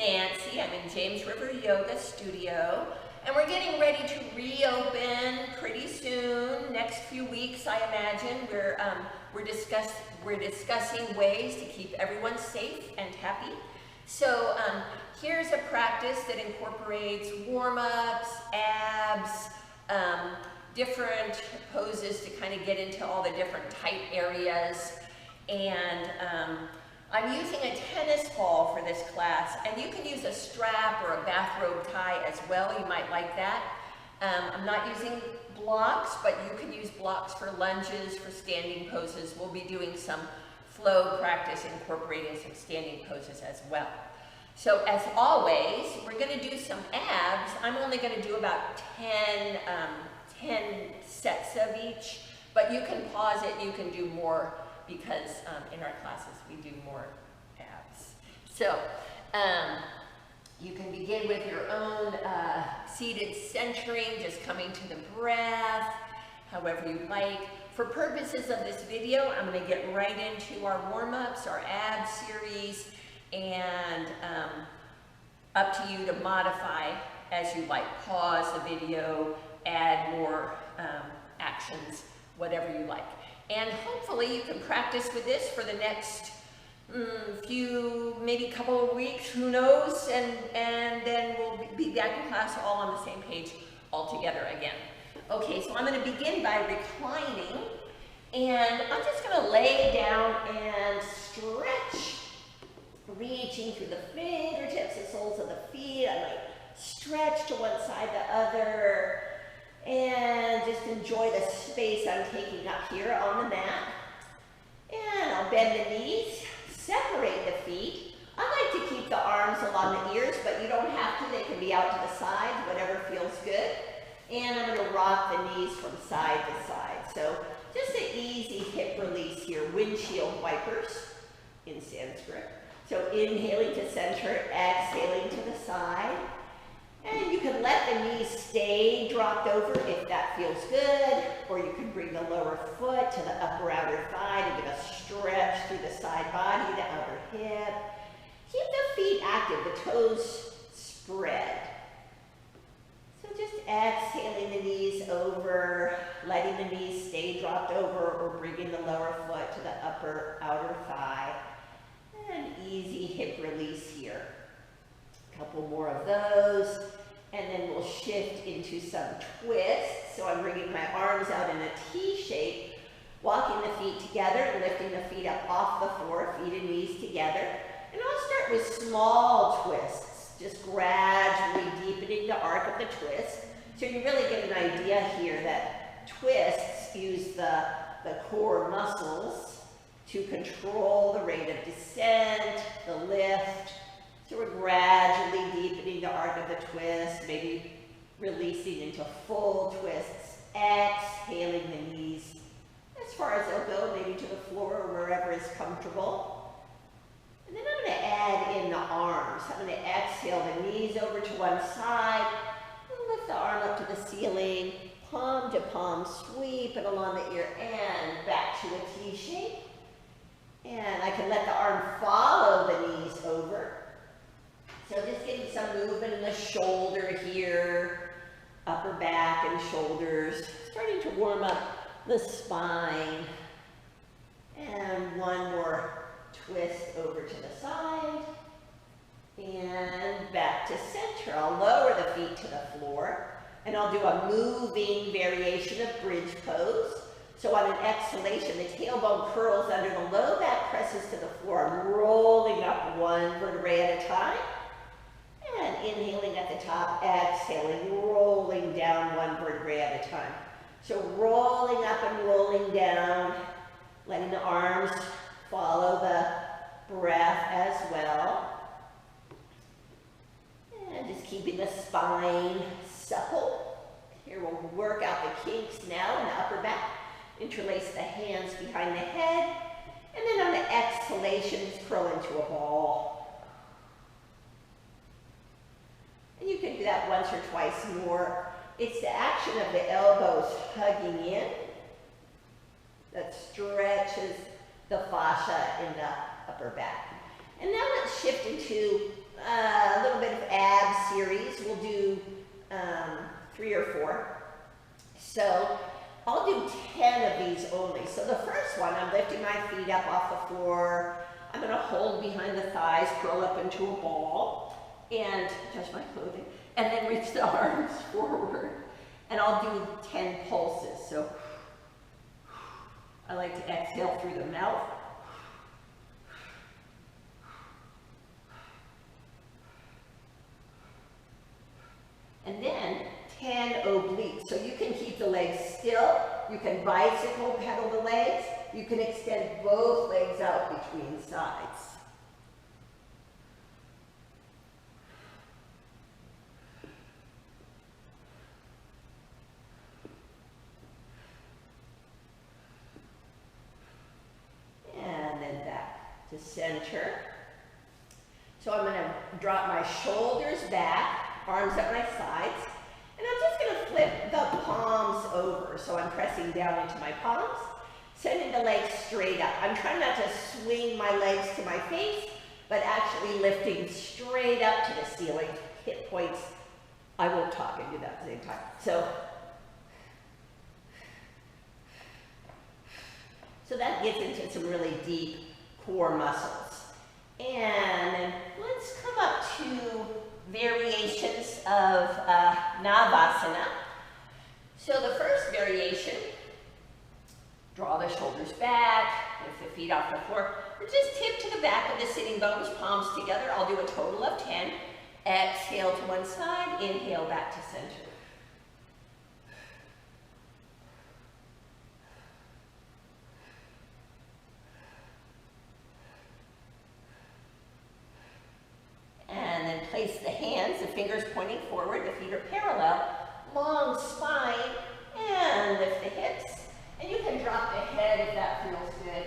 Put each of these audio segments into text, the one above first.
Nancy. I'm in James River Yoga Studio, and we're getting ready to reopen pretty soon. Next few weeks, I imagine. We're discussing ways to keep everyone safe and happy. So here's a practice that incorporates warm-ups, abs, different poses to kind of get into all the different tight areas. And I'm using a tennis ball for this class, and you can use a strap or a bathrobe tie as well. You might like that. I'm not using blocks, but you can use blocks for lunges, for standing poses. We'll be doing some flow practice, incorporating some standing poses as well. So as always, we're going to do some abs. I'm only going to do about 10 sets of each, but you can pause it, you can do more, because in our classes we do more abs. So you can begin with your own seated centering, just coming to the breath, however you like. For purposes of this video, I'm going to get right into our warm-ups, our ab series, and up to you to modify as you like. Pause the video, add more actions, whatever you like. And hopefully you can practice with this for the next maybe couple of weeks, who knows, and then we'll be back in class all on the same page all together again. Okay, so I'm going to begin by reclining, and I'm just going to lay down and stretch, reaching through the fingertips, the soles of the feet. I might stretch to one side, the other, and just enjoy the space I'm taking up here on the mat. And I'll bend the knees, separate the feet. I like to keep the arms along the ears, but you don't have to. They can be out to the sides, whatever feels good. And I'm going to rock the knees from side to side. So just an easy hip release here, windshield wipers in Sanskrit. So inhaling to center, exhaling to the side. And you can let the knees stay dropped over if that feels good, or you can bring the lower foot to the upper outer thigh to give a stretch through the side body, the outer hip. Keep the feet active, the toes spread. So just exhaling the knees over, letting the knees stay dropped over, or bringing the lower foot to the upper outer thigh. And easy hip release here. A couple more of those, and then we'll shift into some twists. So I'm bringing my arms out in a T shape, walking the feet together and lifting the feet up off the floor, feet and knees together. And I'll start with small twists, just gradually deepening the arc of the twist. So you really get an idea here that twists use the core muscles to control the rate of descent, the lift. So we're gradually deepening the arc of the twist, maybe releasing into full twists, exhaling the knees as far as they'll go, maybe to the floor or wherever is comfortable. And then I'm going to add in the arms. I'm going to exhale the knees over to one side, and lift the arm up to the ceiling, palm to palm, sweep it along the ear and back to a T shape. And I can let the arm follow the knees over. So just getting some movement in the shoulder here, upper back and shoulders, starting to warm up the spine. And one more twist over to the side. And back to center. I'll lower the feet to the floor. And I'll do a moving variation of bridge pose. So on an exhalation, the tailbone curls under the low back, presses to the floor. I'm rolling up one vertebrae at a time. And inhaling at the top, exhaling, rolling down one vertebrae at a time. So rolling up and rolling down, letting the arms follow the breath as well. And just keeping the spine supple. Here we'll work out the kinks now in the upper back. Interlace the hands behind the head. And then on the exhalation, just curl into a ball. And you can do that once or twice more. It's the action of the elbows hugging in that stretches the fascia in the upper back. And now let's shift into a little bit of ab series. We'll do 3 or 4. So I'll do 10 of these only. So the first one, I'm lifting my feet up off the floor. I'm going to hold behind the thighs, curl up into a ball, and touch my clothing, and then reach the arms forward. And I'll do 10 pulses. So I like to exhale through the mouth. And then 10 obliques. So you can keep the legs still. You can bicycle pedal the legs. You can extend both legs out between sides. And then back to center. So I'm going to drop my shoulders back, arms at my sides, and I'm just going to flip the palms over. So I'm pressing down into my palms, sending the legs straight up. I'm trying not to swing my legs to my face, but actually lifting straight up to the ceiling. Hip points. I won't talk and do that at the same time. So that gets into some really deep core muscles. And then let's come up to variations of Navasana. So the first variation, draw the shoulders back, lift the feet off the floor, or just tip to the back of the sitting bones, palms together. I'll do a total of 10. Exhale to one side, inhale back to center. And then place the hands, the fingers pointing forward, the feet are parallel, long spine, and lift the hips. And you can drop the head if that feels good.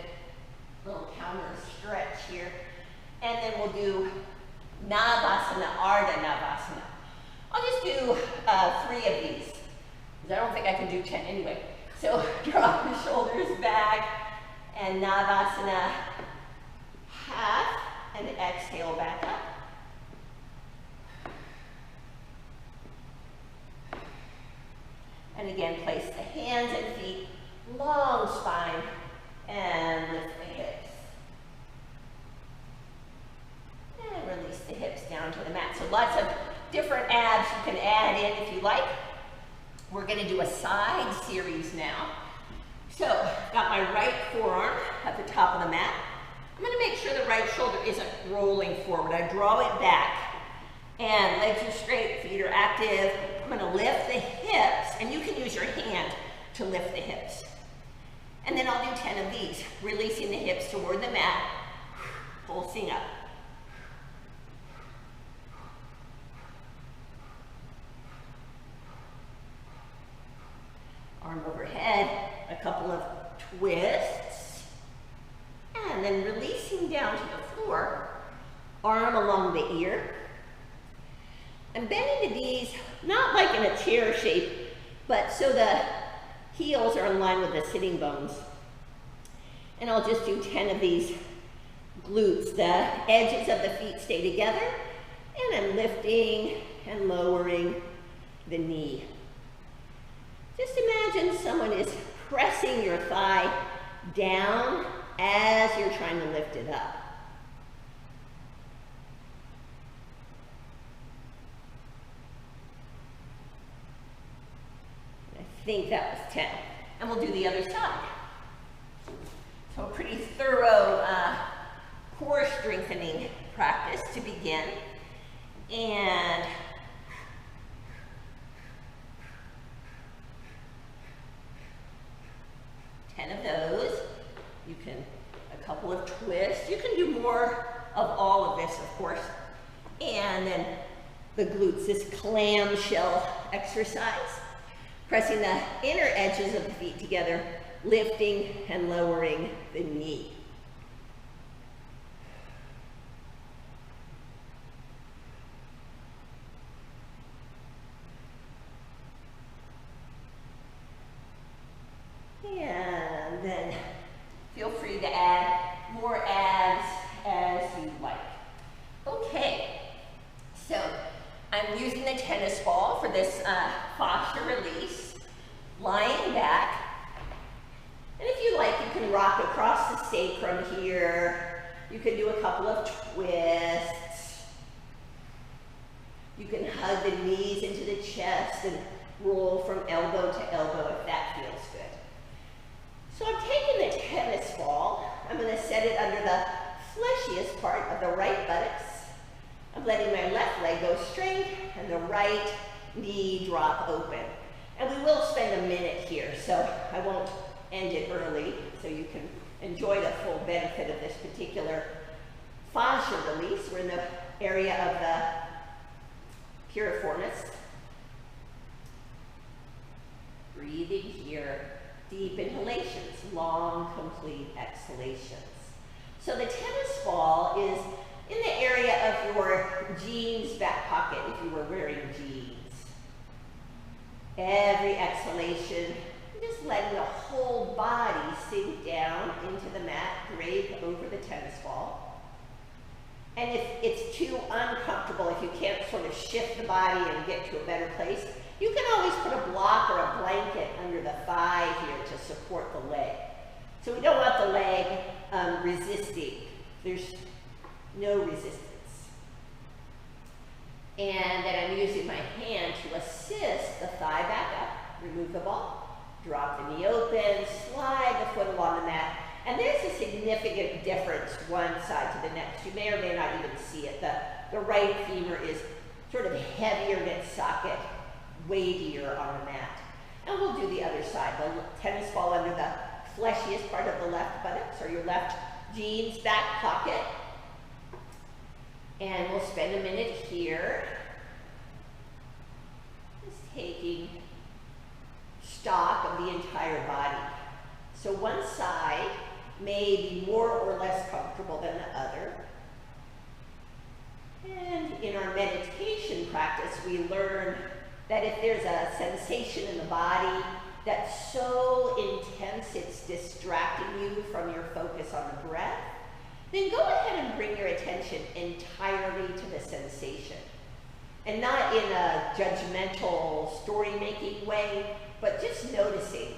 Little counter stretch here. And then we'll do Navasana, Ardha Navasana. I'll just do 3 of these, because I don't think I can do 10 anyway. So drop the shoulders back, and Navasana, half, and exhale back up. And again, place the hands and feet, long spine, and lift the hips. And release the hips down to the mat. So lots of different abs you can add in if you like. We're going to do a side series now. So, got my right forearm at the top of the mat. I'm going to make sure the right shoulder isn't rolling forward. I draw it back. And legs are straight, feet are active. I'm going to lift the hips, and you can use your hand to lift the hips. And then I'll do 10 of these, releasing the hips toward the mat, pulsing up. Arm overhead, a couple of twists, and then releasing down to the floor, arm along the ear. I'm bending the knees, not like in a chair shape, but so the heels are in line with the sitting bones. And I'll just do 10 of these glutes. The edges of the feet stay together, and I'm lifting and lowering the knee. Just imagine someone is pressing your thigh down as you're trying to lift it up. I think that was 10. And we'll do the other side. So a pretty thorough core strengthening practice to begin. And of those. You can, a couple of twists. You can do more of all of this, of course. And then the glutes, this clamshell exercise. Pressing the inner edges of the feet together, lifting and lowering the knee. And then feel free to add more abs as you like. Okay, So I'm using the tennis ball for this fascia release, lying back. And if you like, you can rock across the sacrum here. You can do a couple of twists. You can hug the knees into the chest and roll from elbow to elbow if that feels good. So I'm taking the tennis ball. I'm going to set it under the fleshiest part of the right buttocks. I'm letting my left leg go straight and the right knee drop open. And we will spend a minute here, so I won't end it early so you can enjoy the full benefit of this particular fascia release. We're in the area of the piriformis. Breathing here, deep inhalations, long, complete exhalations. So the tennis ball is in the area of your jeans back pocket if you were wearing jeans. Every exhalation, just letting the whole body sink down into the mat, drape over the tennis ball. And if it's too uncomfortable, if you can't sort of shift the body and get to a better place, you can always put a block or a blanket under the thigh here to support the leg. So we don't want the leg resisting. There's no resistance. And then I'm using my hand to assist the thigh back up. Remove the ball, drop the knee open, slide the foot along the mat. And there's a significant difference one side to the next. You may or may not even see it. The right femur is sort of heavier in its socket, weightier on the mat. And we'll do the other side. The tennis ball under the fleshiest part of the left buttocks or your left jeans back pocket. And we'll spend a minute here, just taking stock of the entire body. So one side may be more or less comfortable than the other. And in our meditation practice, we learn that if there's a sensation in the body that's so intense it's distracting you from your focus on the breath, then go ahead and bring your attention entirely to the sensation. And not in a judgmental, story-making way, but just noticing,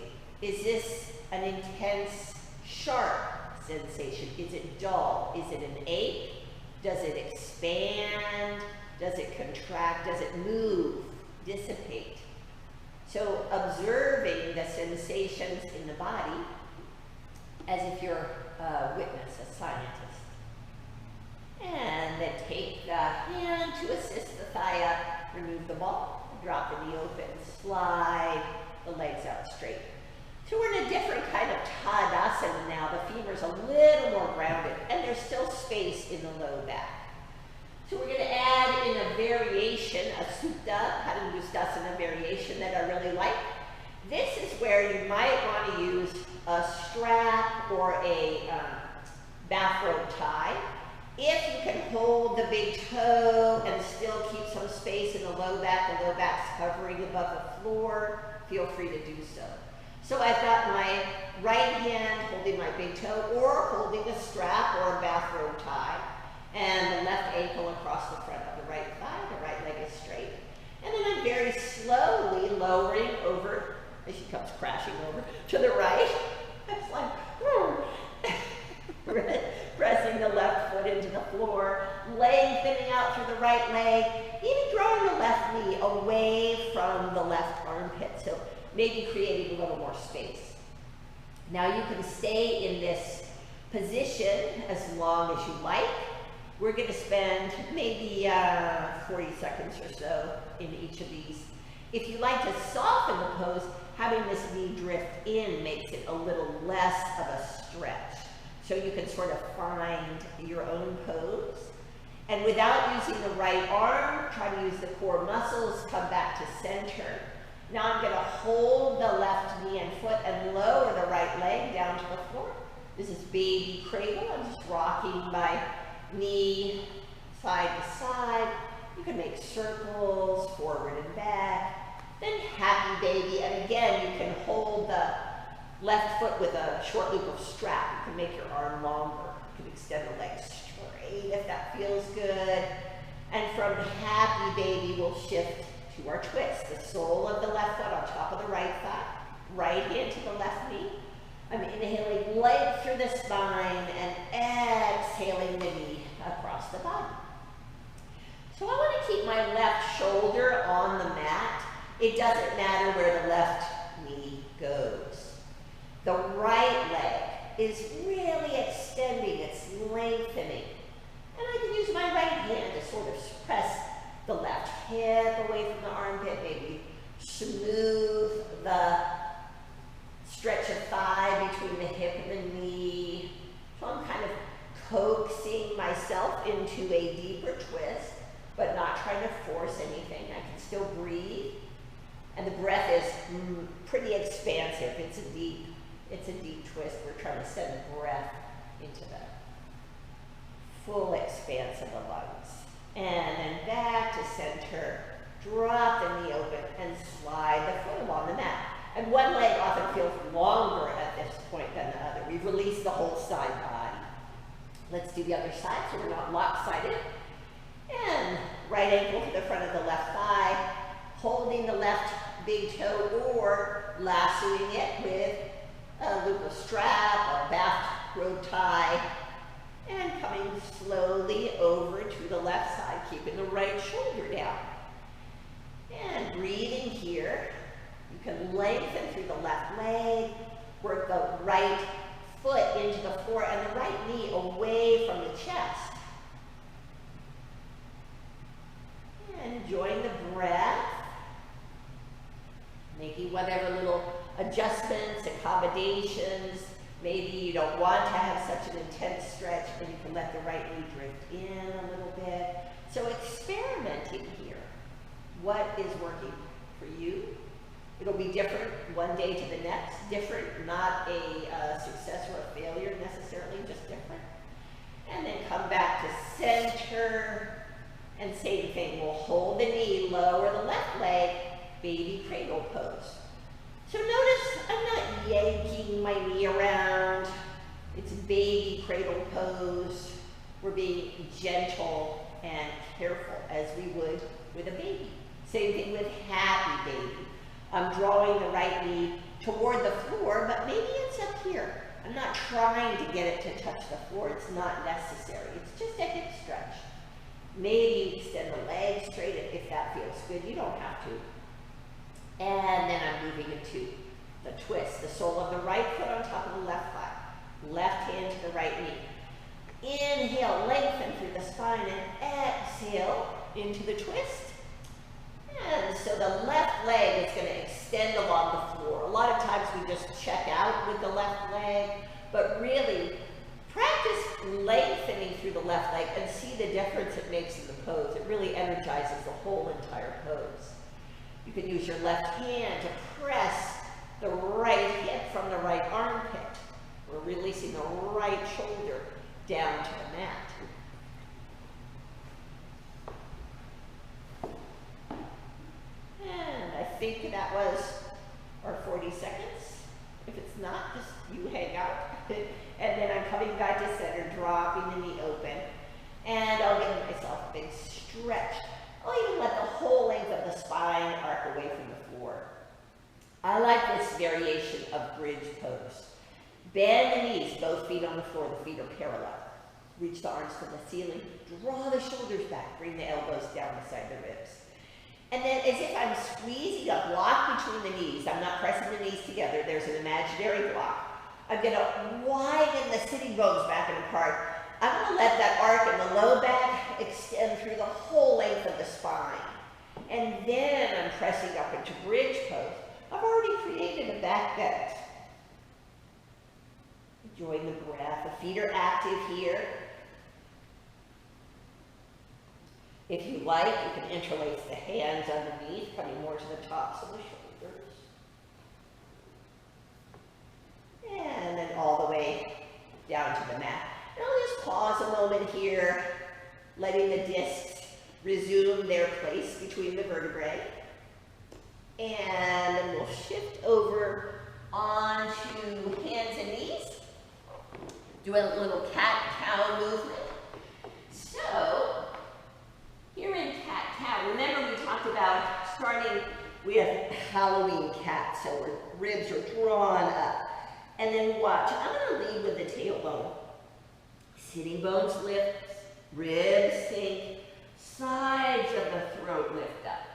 is this an intense, sharp sensation? Is it dull? Is it an ache? Does it expand? Does it contract? Does it move, dissipate? So observing the sensations in the body as if you're a witness, a scientist. And then take the hand to assist the thigh up, remove the ball, drop the knee open, slide the legs out straight. So we're in a different kind of Tadasana now. The femur's a little more grounded and there's still space in the low back. So we're going to add in a variation, a Supta Padangusthasana variation that I really like. This is where you might want to use a strap or a bathrobe tie. If you can hold the big toe and still keep some space in the low back's hovering above the floor, feel free to do so. So I've got my right hand holding my big toe or holding a strap or a bathrobe tie, and the left ankle across the front of the right thigh, the right leg is straight. And then I'm very slowly lowering over, as she comes crashing over, to the right. It's like, pressing the left foot into the floor, lengthening out through the right leg, even drawing the left knee away from the left armpit, so maybe creating a little more space. Now you can stay in this position as long as you like. We're going to spend maybe 40 seconds or so in each of these. If you like to soften the pose, having this knee drift in makes it a little less of a stretch. So you can sort of find your own pose. And without using the right arm, try to use the core muscles, come back to center. Now I'm going to hold the left knee and foot and lower the right leg down to the floor. This is baby cradle. I'm just rocking my knee side to side. You can make circles forward and back. Then happy baby. And again, you can hold the left foot with a short loop of strap. You can make your arm longer. You can extend the leg straight if that feels good. And from happy baby, we'll shift to our twist. The sole of the left foot on top of the right thigh, right hand to the left knee. I'm inhaling length through the spine and exhaling the knee across the body. So I want to keep my left shoulder on the mat. It doesn't matter where the left knee goes. The right leg is really extending, it's lengthening. And I can use my right hand to sort of press the left hip away from the armpit, maybe smooth the stretch of thigh between the hip and the knee. So I'm kind of coaxing myself into a deeper twist, but not trying to force anything. I can still breathe. And the breath is pretty expansive. It's a deep twist. We're trying to send the breath into the full expanse of the lungs. And then back to center. Drop the knee open and slide the foot along the mat. And one leg often feels longer at this point than the other. We've released the whole side body. Let's do the other side so we're not lopsided. And right ankle to the front of the left thigh, holding the left big toe or lassoing it with a loop of strap or bathrobe tie, and coming slowly over to the left side, keeping the right shoulder down. And breathing here. You can lengthen through the left leg, work the right foot into the floor and the right knee away from the chest. And enjoying the breath, making whatever little adjustments, accommodations. Maybe you don't want to have such an intense stretch, but you can let the right knee drift in a little bit. So experimenting here. What is working for you? It'll be different one day to the next. Different, not a success or a failure necessarily, just different. And then come back to center. And same thing, we'll hold the knee, lower the left leg, baby cradle pose. So notice I'm not yanking my knee around. It's baby cradle pose. We're being gentle and careful as we would with a baby. Same thing with happy baby. I'm drawing the right knee toward the floor, but maybe it's up here. I'm not trying to get it to touch the floor. It's not necessary. It's just a hip stretch. Maybe extend the legs straight if that feels good. You don't have to. And then I'm moving into the twist. The sole of the right foot on top of the left thigh. Left hand to the right knee. Inhale, lengthen through the spine, and exhale into the twist. And so the left leg is going to extend along the floor. A lot of times we just check out with the left leg, but really practice lengthening through the left leg and see the difference it makes in the pose. It really energizes the whole entire pose. You can use your left hand to press the right hip from the right armpit. We're releasing the right shoulder down to the mat. And I think that was our 40 seconds. If it's not, just you hang out. And then I'm coming back to center, dropping the knee open. And I'll give myself a big stretch. I'll even let the whole length of the spine arc away from the floor. I like this variation of bridge pose. Bend the knees, both feet on the floor, the feet are parallel. Reach the arms to the ceiling, draw the shoulders back, bring the elbows down beside the ribs. And then as if I'm squeezing a block between the knees, I'm not pressing the knees together, there's an imaginary block. I'm going to widen the sitting bones back and apart. I'm going to let that arc in the low back extend through the whole length of the spine. And then I'm pressing up into bridge pose. I've already created a back bend. Enjoying the breath. The feet are active here. If you like, you can interlace the hands underneath, coming more to the tops of the shoulders. And then all the way down to the mat. And I'll just pause a moment here, letting the discs resume their place between the vertebrae. And then we'll shift over onto hands and knees. Do a little cat-cow movement. So, here Halloween cat. So our ribs are drawn up. And then watch, I'm going to lead with the tailbone. Sitting bones lift, ribs sink, sides of the throat lift up.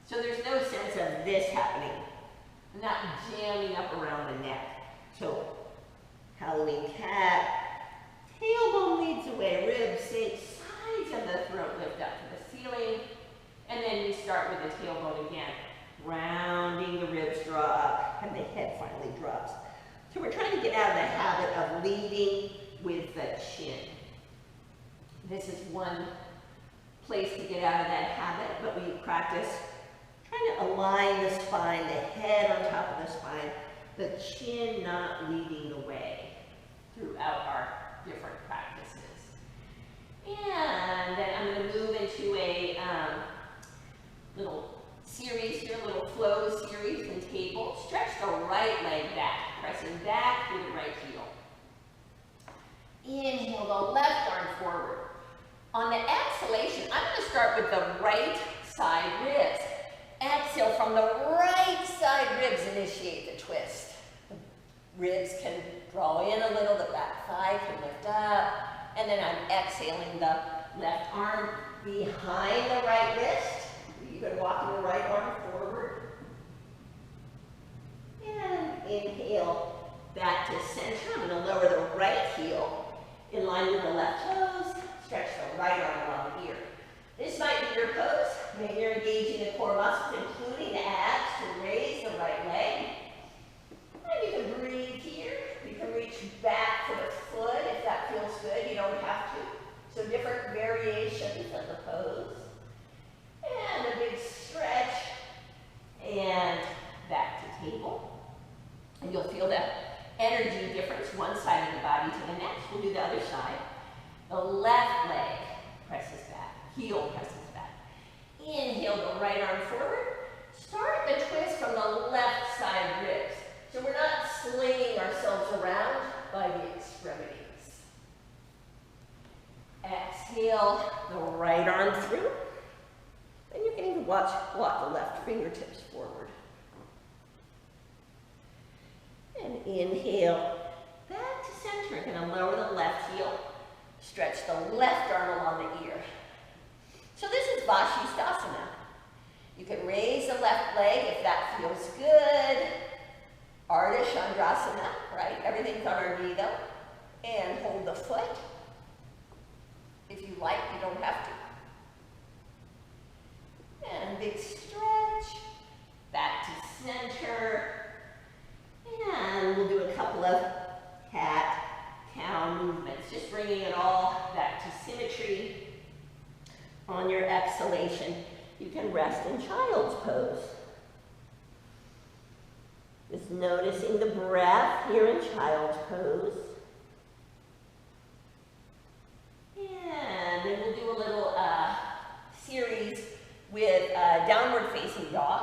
So there's no sense of this happening. I'm not jamming up around the neck. So Halloween cat, tailbone leads away, ribs sink, sides of the throat lift up to the ceiling. And then we start with the tailbone again. Rounding, the ribs draw up, and the head finally drops. So we're trying to get out of the habit of leading with the chin. This is one place to get out of that habit, but we practice trying to align the spine, the head on top of the spine, the chin not leading the way throughout our different practices. And then I'm going to move into a little series here, little flow series and table. Stretch the right leg back, pressing back through the right heel. Inhale the left arm forward. On the exhalation, I'm going to start with the right side ribs. Exhale from the right side ribs, initiate the twist. The ribs can draw in a little, the back thigh can lift up, and then I'm exhaling the left arm behind the right wrist. You're going to walk the right arm forward. And inhale back to center. I'm going to lower the right heel in line with the left toes. Stretch the right arm along the ear. This might be your pose. Maybe you're engaging the core muscles, including the abs, to raise the right leg. And you can breathe here. You can reach back for the foot if that feels good. You don't have to. So different variations of the pose. And a big stretch. And back to table. And you'll feel that energy difference, one side of the body to the next. We'll do the other side. The left leg presses back, heel presses back. Inhale the right arm forward. Start the twist from the left side ribs. So we're not slinging ourselves around by the extremities. Exhale the right arm through. And you can even walk the left fingertips forward. And inhale back to center. You're going to lower the left heel. Stretch the left arm along the ear. So this is Vashisthasana. You can raise the left leg if that feels good. Ardha Chandrasana, right? Everything's on our knee though. And hold the foot. If you like, you don't have to. And big stretch. Back to center. And we'll do a couple of cat cow movements, just bringing it all back to symmetry. On your exhalation, you can rest in child's pose. Just noticing the breath here in child's pose. And then we'll do a little series with downward facing dog.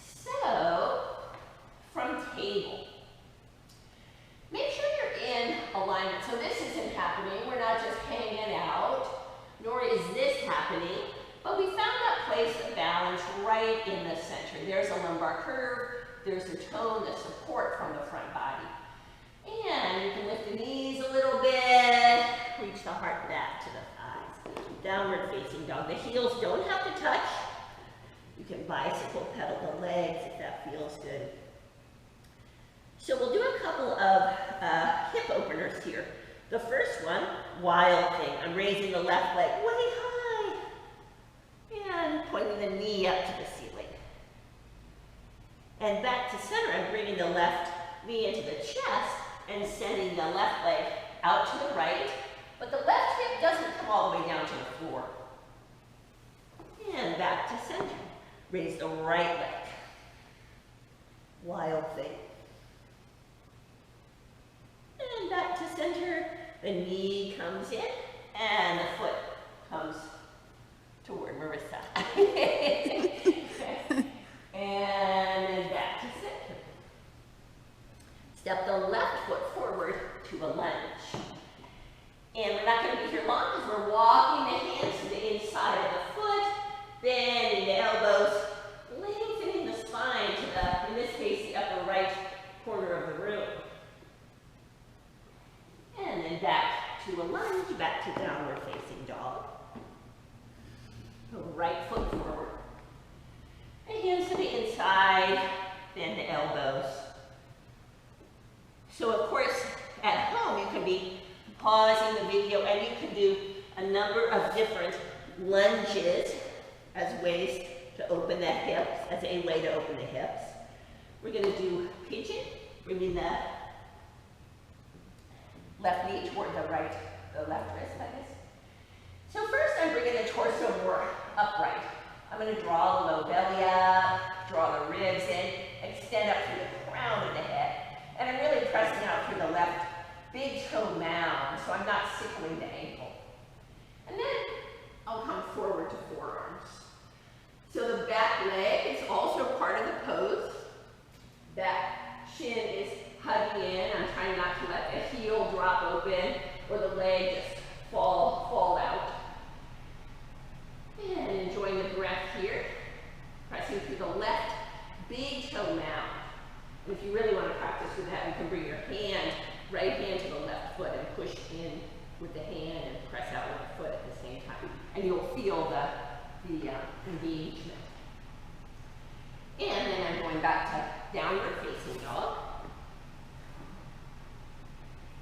So, from table. Make sure you're in alignment. So this isn't happening. We're not just hanging out, nor is this happening, but we found that place of balance right in the center. There's a lumbar curve. There's the tone, the support from the front body. And you can lift the knees a little bit, reach the heart back to the thighs. Downward facing dog. The heels don't have to touch. You can bicycle pedal the legs if that feels good. So we'll do a couple of hip openers here. The first one, wild thing. I'm raising the left leg way high and pointing the knee up to the ceiling. And back to center, I'm bringing the left knee into the chest and sending the left leg out to the right, but the left hip doesn't come all the way down to the floor. And back to center. Raise the right leg. Wild thing. And back to center, the knee comes in, and the foot comes toward Marissa. And then back to center. Step the left foot forward to a lunge. And we're not going to be here long because we're walking the hands to the inside of the foot, bending the elbows, lengthening the spine. to a lunge, back to downward facing dog. Right foot forward. And hands to the inside, bend the elbows. So of course, at home you can be pausing the video and you can do a number of different lunges as ways to open the hips, as a way to open the hips. We're going to do pigeon, bringing the left knee toward the left wrist, that is. So first I'm bringing the torso more upright. I'm going to draw the low belly up, draw the ribs in, extend up through the crown of the head. And I'm really pressing out through the left big toe mound, so I'm not sickling the ankle. And then I'll come forward to forearms. So the back leg is also part of the pose. That shin is hugging in. I'm trying not to let the heel drop open or the leg just fall out. And enjoying the breath here. Pressing through the left big toe mound. And if you really want to practice with that, you can bring your right hand to the left foot and push in with the hand and press out with the foot at the same time. And you'll feel the engagement. And then I'm going back to downward facing dog.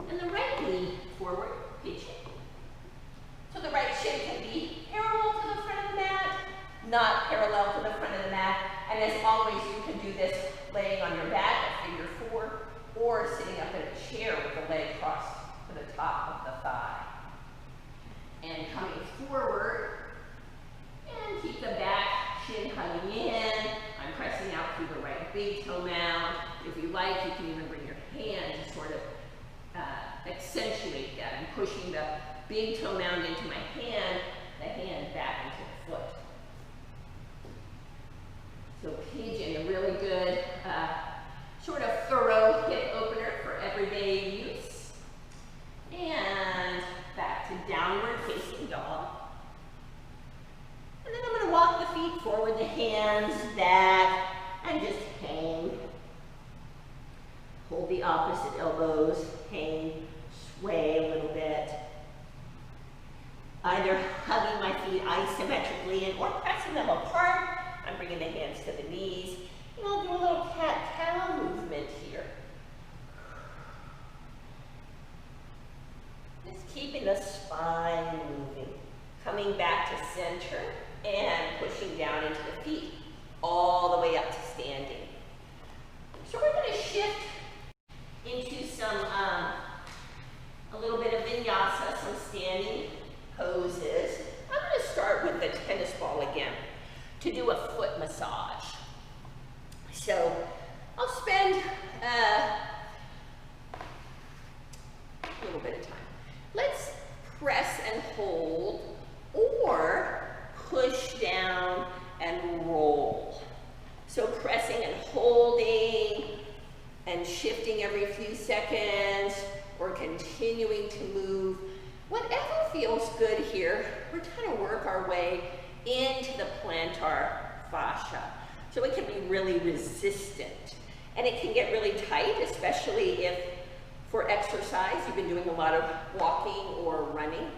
And the right knee forward, pigeon. So the right shin can be parallel to the front of the mat, not parallel to the front of the mat. And as always, you can do this laying on your back at figure 4 or sitting up in a chair with the leg crossed to the top of the thigh. And coming forward, and keep the back shin hugging in. I'm pressing out through the right big toe mound. If you like, you can even bring your hand to sort of accentuate that. I'm pushing the big toe mound into my hand, the hand back into the foot. So pigeon, a really good sort of thorough hip opener for everyday use. And back to downward facing dog. And then I'm going to walk the feet forward, the hands back, and just hang. Hold the opposite elbows, hang, sway a little bit. Either hugging my feet isometrically in or pressing them apart. I'm bringing the hands to the knees. And I'll do a little cat-cow movement here. Just keeping the spine moving. Coming back to center and pushing down into the feet. All the way up to standing. So we're going to shift into some, a little bit of vinyasa, some standing poses. I'm going to start with the tennis ball again to do a foot massage. So I'll spend a little bit of time. Let's press and hold or push down and roll. So pressing and holding and shifting every few seconds or continuing to move. Whatever feels good here, we're trying to work our way into the plantar fascia. So it can be really resistant. And it can get really tight, especially if for exercise you've been doing a lot of walking or running.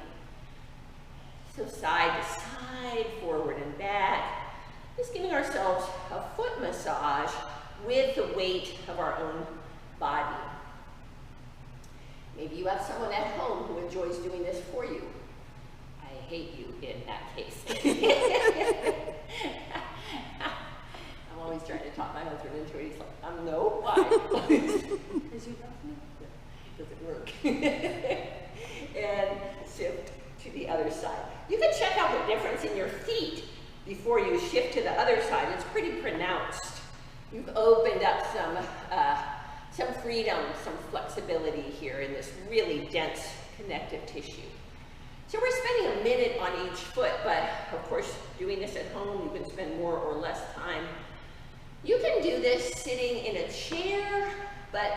So side to side, forward and back. Just giving ourselves a foot massage with the weight of our own body. Maybe you have someone at home who enjoys doing this for you. I hate you in that case. I'm always trying to talk my husband into it. He's like, no, why? Because you love me? It doesn't work. And shift to the other side. You can check out the difference in your feet before you shift to the other side. It's pretty pronounced. You've opened up some freedom, some flexibility here in this really dense connective tissue. So we're spending a minute on each foot, but of course, doing this at home, you can spend more or less time. You can do this sitting in a chair, but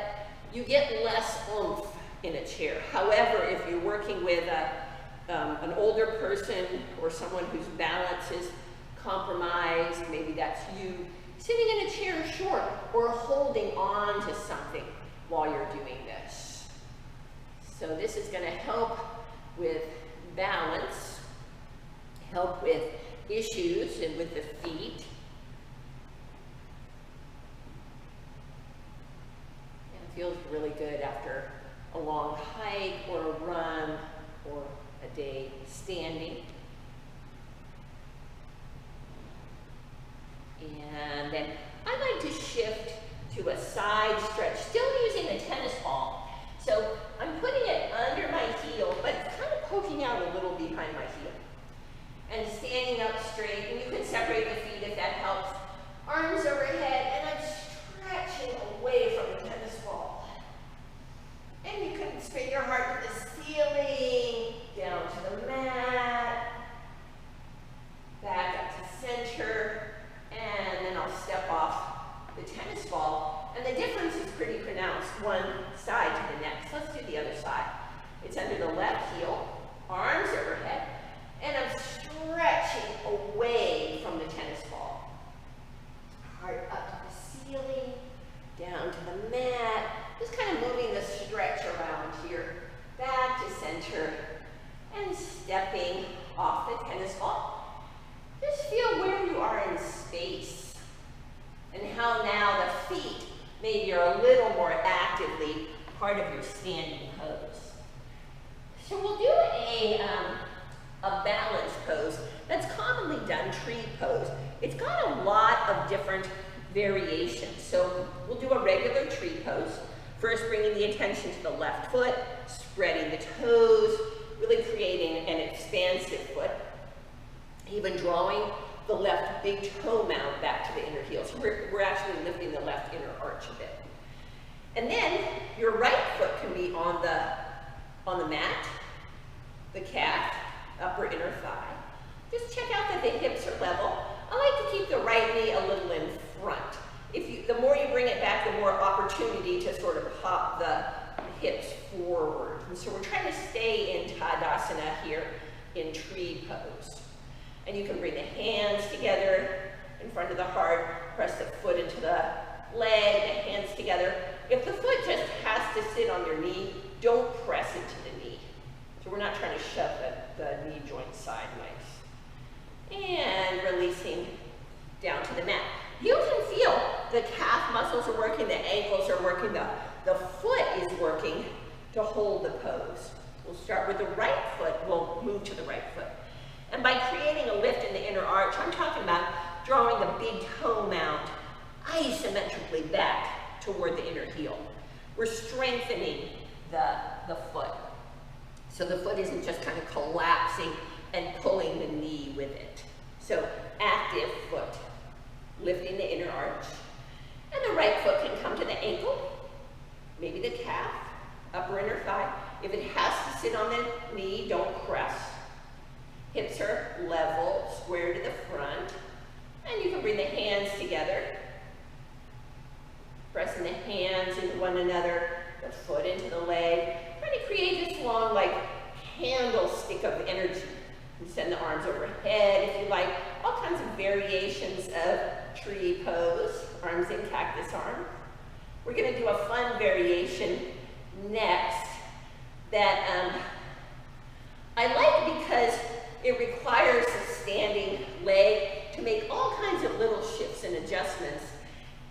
you get less oomph in a chair. However, if you're working with an older person or someone whose balance is compromised, maybe that's you, sitting in a chair is short or holding on to something while you're doing this. So this is going to help with balance, help with issues and with the feet. And it feels really good after a long hike or a run or a day standing. And then I like to shift to a side stretch, still using the tennis ball. So I'm putting it under my heel, but it's kind of poking out a little behind my heel. And standing up straight, and you can separate the feet if that helps. Arms overhead, and I'm stretching away from the tennis ball. And you can straighten your heart to the ceiling, down to the mat, back up to center, and then I'll step off the tennis ball. And the difference is pretty pronounced, one side to the next. Let's do the other side. It's under the left heel, arms overhead, and I'm stretching away from the tennis ball. Heart up to the ceiling, down to the mat, just kind of moving the stretch around here, back to center, and stepping off the tennis ball. Just feel where you are in space, and how now the feet maybe are a little more actively part of your standing pose. So we'll do a balance pose that's commonly done, tree pose. It's got a lot of different variations. So we'll do a regular tree pose. First, bringing the attention to the left foot, spreading the toes, really creating an expansive foot, even drawing the left big toe mound back to the inner heel. So we're actually lifting the left inner arch a bit. And then your right foot can be on the mat, the calf, upper inner thigh. Just check out that the hips are level. I like to keep the right knee a little in front. The more you bring it back, the more opportunity to sort of pop the hips forward. And so we're trying to stay in Tadasana here in tree pose. And you can bring the hands together in front of the heart, press the foot into the leg, the hands together. If the foot just has to sit on your knee, don't press it to the knee. So we're not trying to shove the knee joint sideways. And releasing down to the mat. You can feel the calf muscles are working, the ankles are working, the foot is working to hold the pose. We'll start with the right foot, we'll move to the right foot. And by creating a lift in the inner arch, I'm talking about drawing the big toe mound isometrically back toward the inner heel. We're strengthening the foot. So the foot isn't just kind of collapsing and pulling the knee with it. So active foot, lifting the inner arch. And the right foot can come to the ankle, maybe the calf, upper inner thigh. If it has to sit on the knee, don't press. Hips are level, square to the front. And you can bring the hands together, pressing the hands into one another, the foot into the leg, trying to create this long, like, candlestick of energy. And send the arms overhead if you like. All kinds of variations of tree pose, arms in cactus arm. We're going to do a fun variation next that I like because it requires a standing leg to make all kinds of little shifts and adjustments.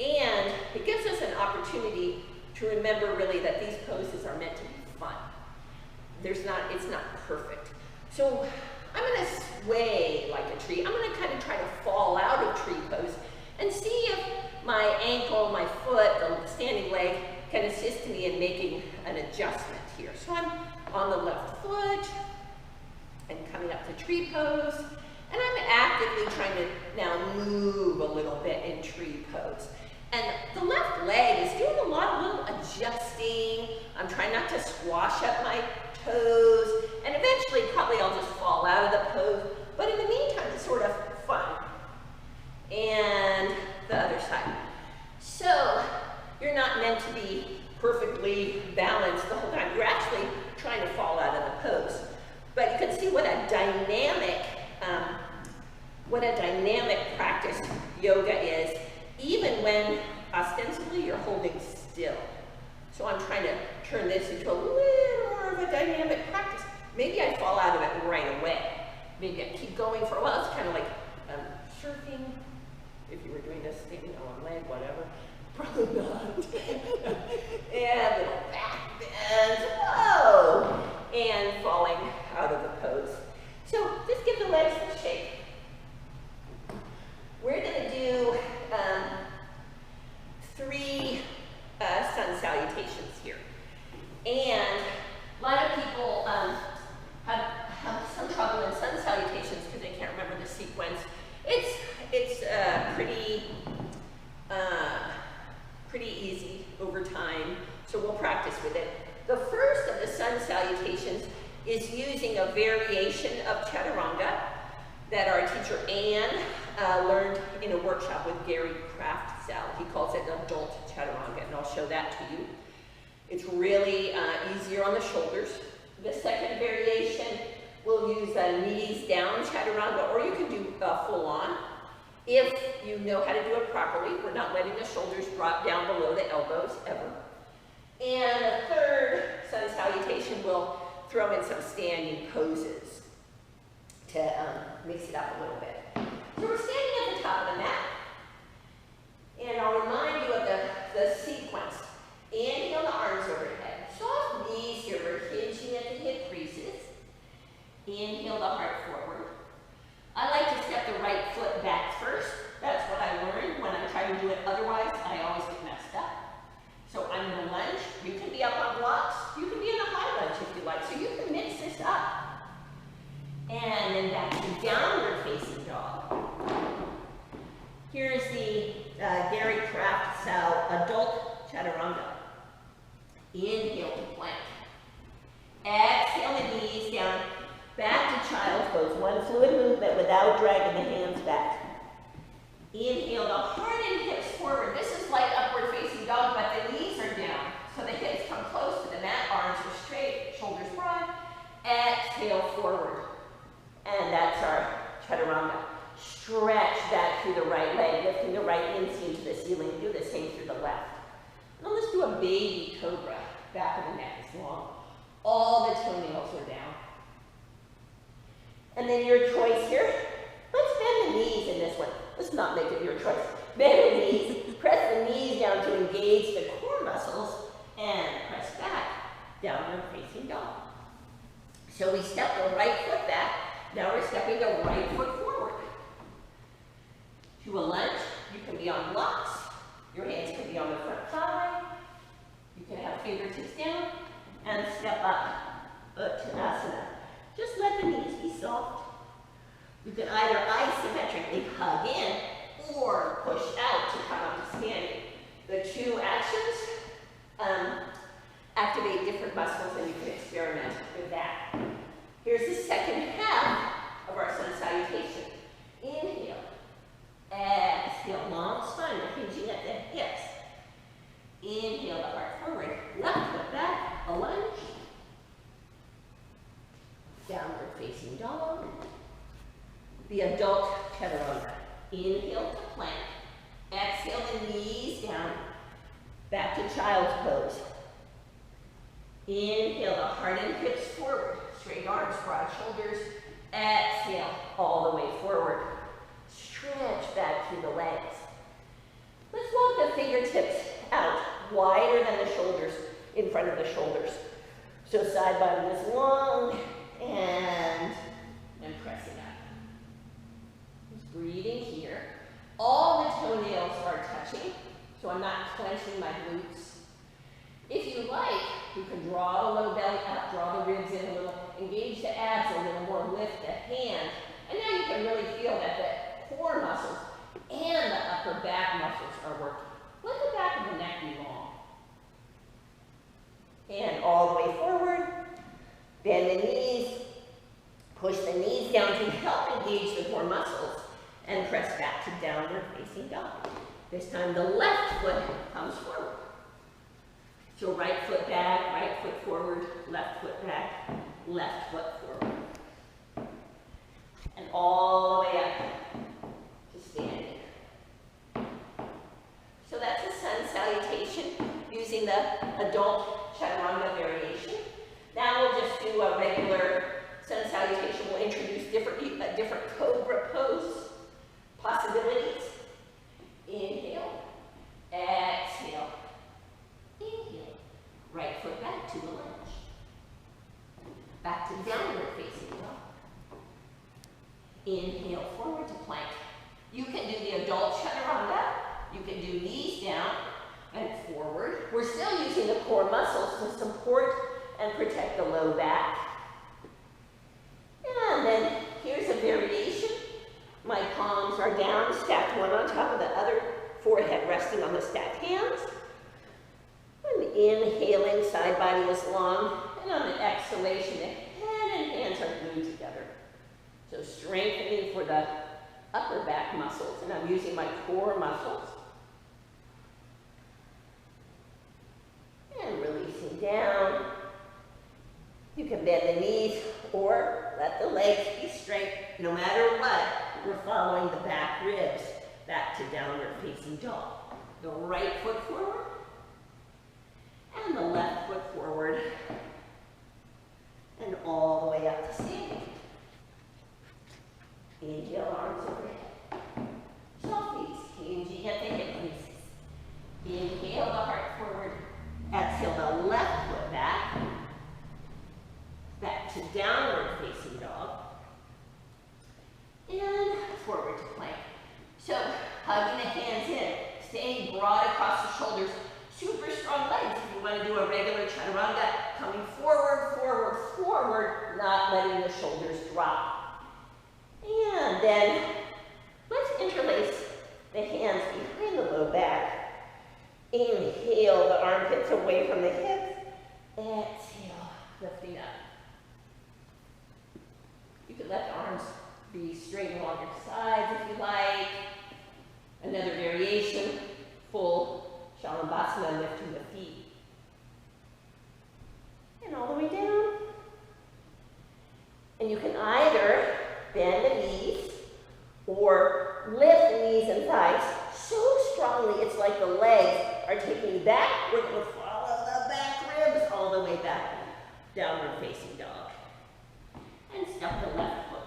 And it gives us an opportunity to remember really that these poses are meant to be fun. It's not perfect. So I'm going to sway like a tree. I'm going to kind of try to fall out of tree pose and see if my ankle, my foot, the standing leg can assist me in making an adjustment here. So I'm on the left foot and coming up to tree pose. And I'm actively trying to now move a little bit in tree pose. And the left leg is doing a lot of little adjusting. I'm trying not to squash up my toes. And eventually, probably I'll just fall out of the pose. But in the meantime, it's sort of fun. And the other side. So you're not meant to be perfectly balanced the whole time. You're actually trying to fall out of the pose. But you can see what a dynamic practice yoga is, even when ostensibly you're holding still. So I'm trying to turn this into a little more of a dynamic practice. maybe I fall out of it right away. Maybe I keep going for a while. It's kind of like surfing, if you were doing this standing on one leg, whatever. Probably not. And little back bends, whoa, and falling out of the pose. So just give the legs a shake. We're going to do 3 sun salutations here. And a lot of people have some trouble in sun salutations because they can't remember the sequence. It's pretty easy over time, so we'll practice with it. The first of the sun salutations is using a variation of chaturanga that our teacher Anne learned in a workshop with Gary Kraftsal. He calls it adult chaturanga, and I'll show that to you. It's really easier on the shoulders. The second variation, we'll use a knees down chaturanga, or you can do full on. If you know how to do it properly, we're not letting the shoulders drop down below the elbows ever. And the third sun salutation, we'll throw in some standing poses to mix it up a little bit. So we're standing at the top of the mat. And I'll remind you of the sequence. Inhale the arms overhead. Soft knees here, we're hinging at the hip creases. Inhale the heart forward. I like to step the right foot back first. That's what I learned. When I try to do it otherwise, I always get messed up. So I'm going to lunge. You can be up on blocks. You can be in a high lunge if you like. So you can mix this up. And then back to downward facing dog. Here's the Gary Kraftsal adult chaturanga. Inhale to plank. Exhale the knees down. Back to child's pose. One fluid movement without dragging the hands back. Inhale the heart and hips forward. This is like upward facing dog, but the knees are down. So the hips come close to the mat, arms are straight, shoulders broad. Exhale forward. And that's our chaturanga. Stretch that through the right leg, lifting the right inseam to the ceiling. Do the same through the left. Now let's do a baby cobra. Back of the neck is long. All the toenails are down. And then your choice here, let's bend the knees in this one. Let's not make it your choice. Bend the knees, press the knees down to engage the core muscles, and press back, downward facing dog. So we step the right foot back, now we're stepping the right foot forward. To a lunge, you can be on blocks, your hands can be on the front thigh, you can have fingertips down, and step up to asana. Just let the knees be soft. You can either isometrically hug in or push out to come up to standing. The 2 actions activate different muscles, and you can experiment with that. Here's the second half of our sun salutation. Inhale. Exhale, long spine, hinging at the hips. Inhale the heart forward. Left foot back, a lunge. Downward facing dog. The adult chaturanga. Inhale to plank. Exhale the knees down. Back to child's pose. Inhale the heart and hips forward. Straight arms, broad shoulders. Exhale all the way forward. Stretch back through the legs. Let's walk the fingertips out, wider than the shoulders, in front of the shoulders. So side body is long, and pressing up. Just breathing here. All the toenails are touching, so I'm not clenching my glutes. If you like, you can draw the low belly up, draw the ribs in a little, engage the abs a little more, lift the hands, and now you can really feel that the core muscles and the upper back muscles are working. Let the back of the neck be long. And all the way forward, bend the knees, push the knees down to help engage the core muscles, and press back to downward facing dog. This time the left foot comes forward. So right foot back, right foot forward, left foot back, left foot forward. And all the way up to standing. So that's a sun salutation using the adult chaturanga variation. Now we'll just do a regular back to downward facing dog. Inhale, forward to plank. You can do the adult chaturanga. You can do knees down and forward. We're still using the core muscles to support and protect the low back. And then here's a variation. My palms are down, stacked one on top of the other, forehead resting on the stacked hands. And inhaling, side body is long, and on the exhalation, the head and hands are glued together. So strengthening for the upper back muscles, and I'm using my core muscles. And releasing down. You can bend the knees or let the legs be straight. No matter what, we're following the back ribs back to downward facing dog. The right foot forward and the left foot forward and all the way up to standing. Inhale, arms overhead. Softies, hinging at the hip creases. Inhale, the heart forward. Exhale, the left foot back. Back to downward facing dog. And forward to plank. So, hugging the hands in, staying broad across the shoulders. Super strong legs if you want to do a regular chaturanga. Coming forward, forward, forward, not letting the shoulders drop. And then let's interlace the hands behind the low back. Inhale, the armpits away from the hips. Exhale, lifting up. You can let the arms be straight along your sides if you like. Another variation, full Shalabhasana, lifting the feet. And all the way down. And you can either bend the knees or lift the knees and thighs so strongly it's like the legs are taking you back. We're going to follow the back ribs all the way back, downward facing dog. And step the left foot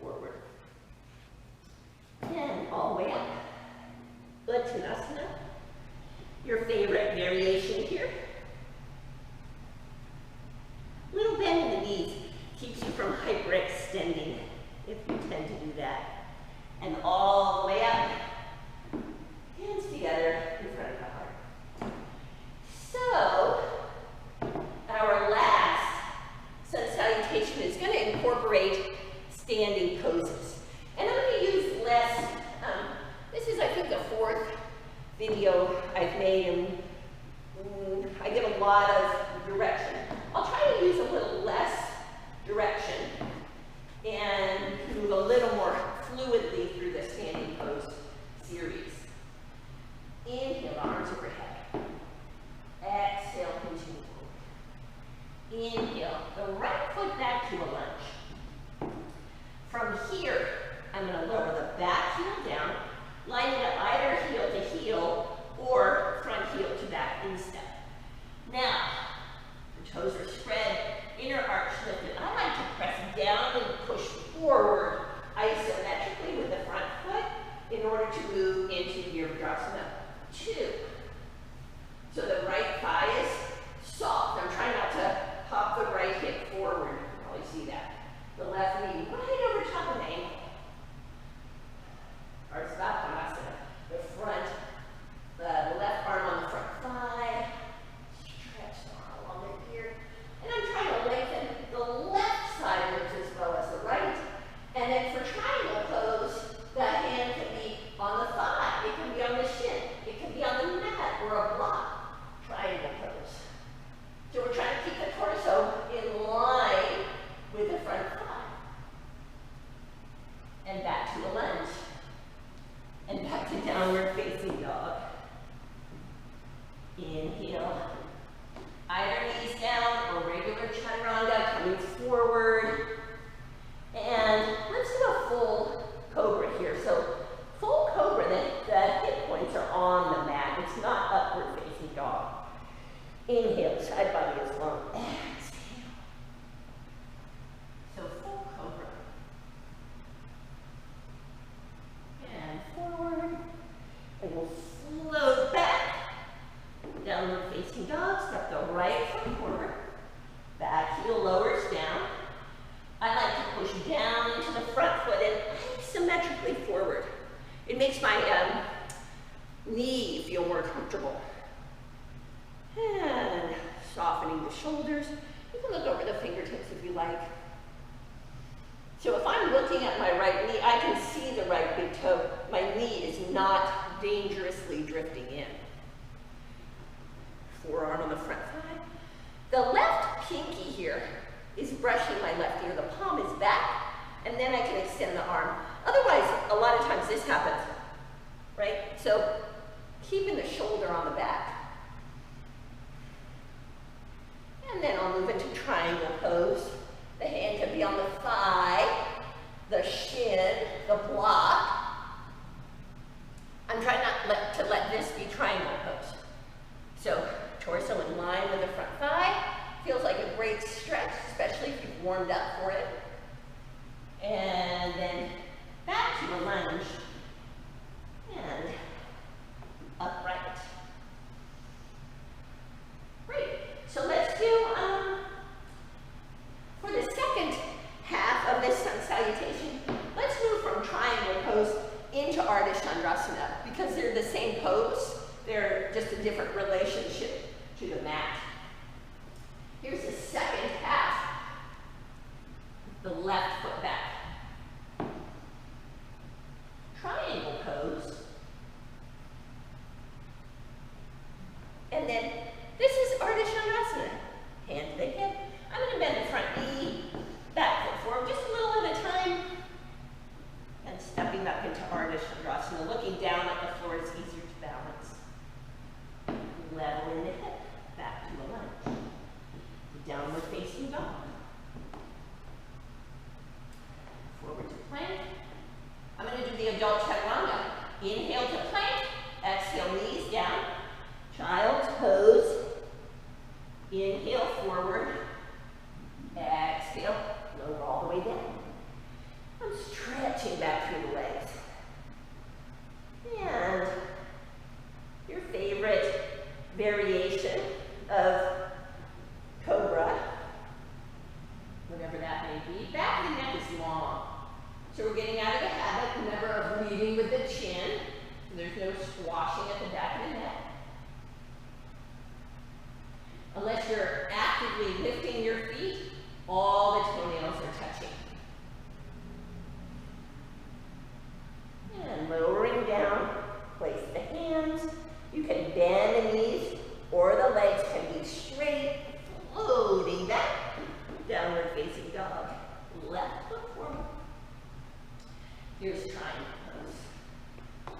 forward. And all the way up. Uttanasana. Your favorite variation here. Little bend in the knees keeps you from hyperextending if you tend to do that. And all the way up. Hands together in front of the heart. So, our last sun salutation is going to incorporate standing poses. And I'm going to use less, this is I think the fourth video I've made, and I give a lot of direction. I'll try to use a little less direction and move a little more fluidly through the standing pose series. Inhale, arms overhead. Exhale, continue forward. Inhale, the right foot back to a lunge. From here, I'm going to lower the back heel down, lining up either heel to heel or front heel to back instep. Now, the toes are spread, inner arch lifted. I like to press down and push forward isometrically with the front foot in order to move into Virabhadrasana 2. So the right thigh is soft. I'm trying not to pop the right hip forward. You can probably see that. The left knee right over top of the ankle. Ardhva-Uttanasana. The front, the left arm on the front thigh. Stretch the arm along here. And I'm trying to lengthen the left side ribs as well as the right. And then for triangle pose, the hand can be on the thigh. It can be on the shin. It can be on the mat or a block. Triangle pose. So we're trying to keep the torso in line with the front thigh. you like. So if I'm looking at my right knee, I can see the right big toe. My knee is not dangerously drifting in. Forearm on the front thigh. The left pinky here is brushing my left ear. The palm is back, and then I can extend the arm. Otherwise, a lot of times this happens, right? So keeping the shoulder on the back. And then I'll move into triangle pose. The hand can be on the thigh, the shin, the block. I'm trying not to let this be triangle pose. So torso in line with the front thigh. Feels like a great stretch, especially if you've warmed up for it. And then back to a lunge and upright. Great. So let's do, for the second half of this sun salutation, let's move from triangle pose into Ardha Chandrasana because they're the same pose. They're just a different relationship to the mat. Here's the second half. The left foot back. Triangle pose. And then this is Ardha Chandrasana. Hand to the hip. I'm going to bend the front knee, back foot forward, just a little at a time. And stepping up into Ardha Chandrasana. Looking down at the floor is easier to balance. Level in the hip, back to a lunge. Downward facing dog. Forward to plank. I'm going to do the adult chaturanga. Inhale to plank. Exhale, knees down. Child's pose. Inhale forward. Exhale, lower all the way down. I'm stretching back through the legs. And your favorite variation of cobra, whatever that may be. Back of the neck is long. So we're getting out of the habit, remember, of leading with the chin. So there's no squashing at the back of the neck. Unless you're actively lifting your feet, all the toenails are touching. And lowering down, place the hands. You can bend the knees or the legs can be straight, floating back. Downward facing dog. Left foot forward. Here's triangle pose.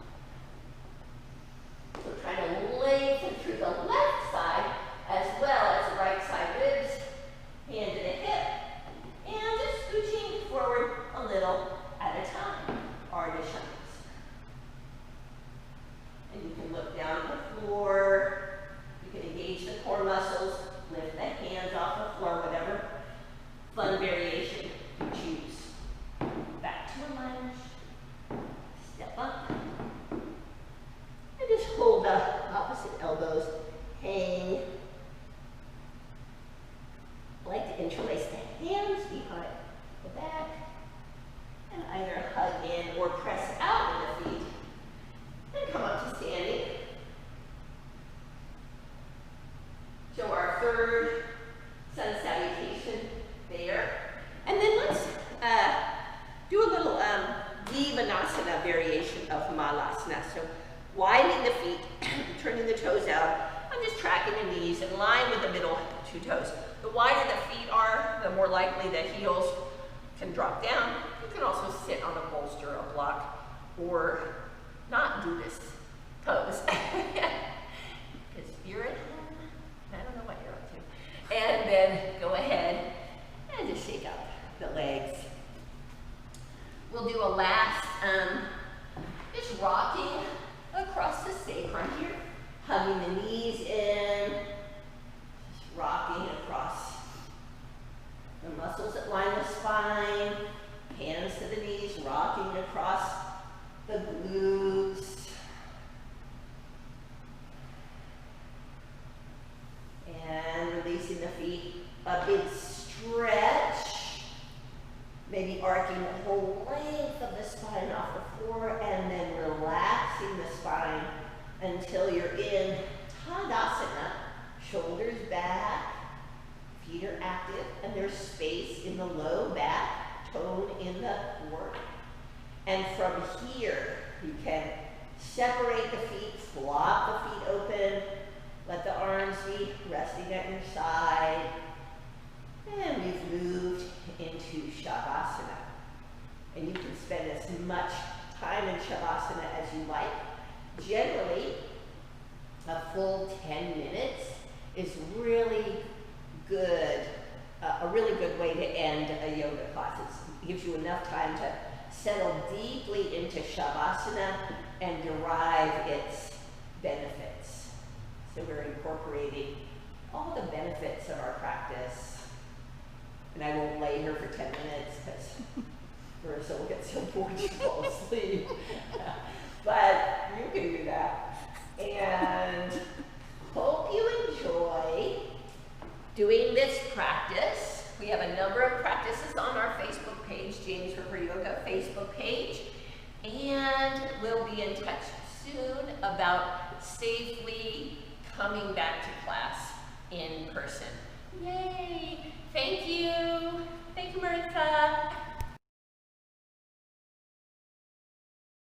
So try to lengthen through the left side as well as the right side ribs. Hand to the hip. And just scooching forward a little at a time. Ardha Chandrasana. And you can look down at the floor. You can engage the core muscles. Lift the hands off the floor, whatever fun variation you choose. Back to a lunge. Step up. And just hold the opposite elbows. Hang. I like to interlace the hands behind the back. And either hug in or press out with the feet. And come up to standing. So our third sun salutation there. And then let's do a little Divanasana variation of Malasana. So widening the feet, turning the toes out. I'm just tracking the knees in line with the middle two toes. The wider the feet are, the more likely the heels can drop down. You can also sit on a bolster, a block, or not do this pose. Because you're at home, I don't know what you're up to. And then go ahead and just shake out the legs. We'll do a last, just rocking across the sacrum here, hugging the knees in, just rocking across the muscles that line the spine, hands to the knees, rocking across the glutes. space in the low back, tone in the core. And from here, you can separate the feet, flop the feet open, let the arms be resting at your side. And we've moved into Shavasana. And you can spend as much time in Shavasana as you like. Generally, a full 10 minutes is really good, a really good way to end a yoga class. It gives you enough time to settle deeply into Shavasana and derive its benefits. So we're incorporating all the benefits of our practice. And I won't lay here for 10 minutes because Marissa will get so bored she'll fall asleep. But you can do that. And hope you enjoy doing this practice. We have a number of practices on our Facebook page, James River Yoga Facebook page. And we'll be in touch soon about safely coming back to class in person. Yay! Thank you.